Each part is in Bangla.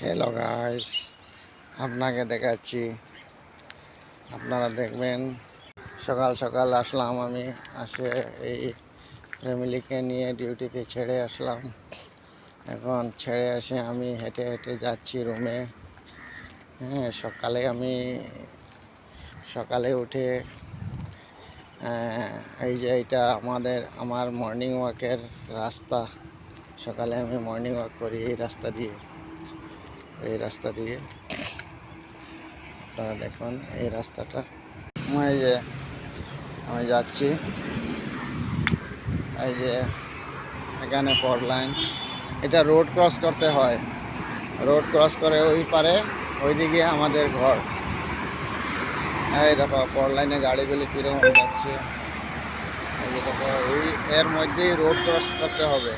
হ্যালো গাইস, আপনাকে দেখাচ্ছি, আপনারা দেখবেন। সকাল সকাল আসলাম আমি, এই ফ্যামিলিকে নিয়ে ডিউটিতে ছেড়ে আসলাম। এখন ছেড়ে এসে আমি হেঁটে হেঁটে যাচ্ছি রুমে। হ্যাঁ, সকালে উঠে এই যে এটা আমার মর্নিং ওয়াকের রাস্তা। সকালে আমি মর্নিং ওয়াক করি এই রাস্তা দিয়ে। আপনারা দেখুন এই রাস্তাটা। এই যে আমি যাচ্ছি, এই যে এখানে 4 লাইন, এটা রোড ক্রস করতে হয়। রোড ক্রস করে ওই পারে, ওইদিকে আমাদের ঘর। এই দেখো 4 লাইনে গাড়িগুলি কীরকম যাচ্ছে। এই যে দেখো, এর মধ্যেই রোড ক্রস করতে হবে।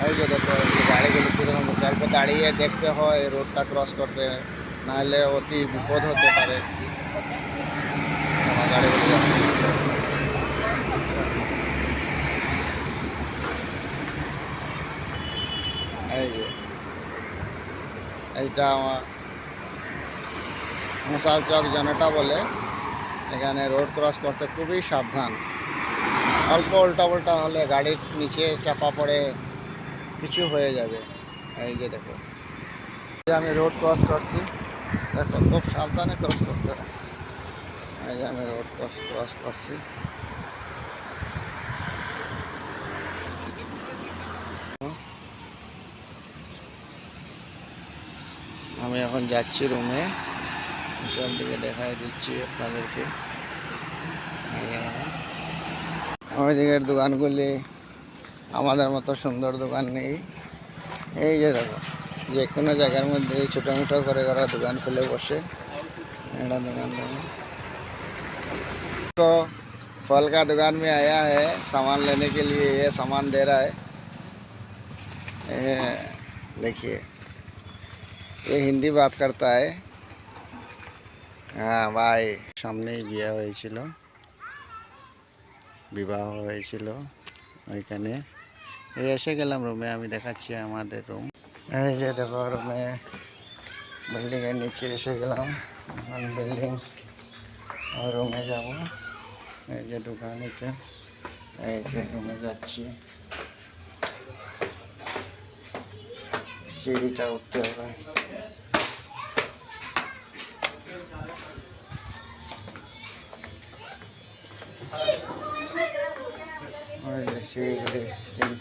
এই যে দেখো, এই যে গাড়িগুলি কীরকম অল্প দাঁড়িয়ে দেখতে হয় রোডটা ক্রস করতে, নাহলে অতি বিপদ হতে পারে। গাড়িগুলি এই যে এইটা আমার মশাল চক জনতা বলে। এখানে রোড ক্রস করতে খুবই সাবধান। অল্প উল্টা উল্টা হলে গাড়ির নিচে চাপা পড়ে কিছু হয়ে যাবে। এই যে দেখো, আমি রোড ক্রস করছি, দেখো খুব সাবধানে ক্রস করতে হয়। এই যে আমি রোড ক্রস করছি। আমি এখন যাচ্ছি রুমে, সব দিকে দেখাই দিচ্ছি আপনাদেরকে। ওইদিকের দোকানগুলি আমাদের মতো সুন্দর দোকান নেই। এই যে দেখো, যে কোনো জায়গার মধ্যে ছোটো মোটো করে ওরা দোকান খুলে बसे। এটা दुकान तो फल का दुकान में आया है सामान लेने के लिए। ये सामान दे रहा है, देखिए ये हिंदी बात करता है। हाँ भाई, সামনেই বিয়ে হয়েছিল, বিবাহ হয়েছিল ওইখানে। এই এসে গেলাম রুমে, আমি দেখাচ্ছি আমাদের রুম। এই যে দেখো রুমে, বিল্ডিংয়ের নিচে এসে গেলাম। এখন বিল্ডিং রুমে যাব। এই যে দোকান, এটা এই যে রুমে যাচ্ছি। সিঁড়িটা উঠতে হবে। ওই যে সিঁড়িগুলি 3টা।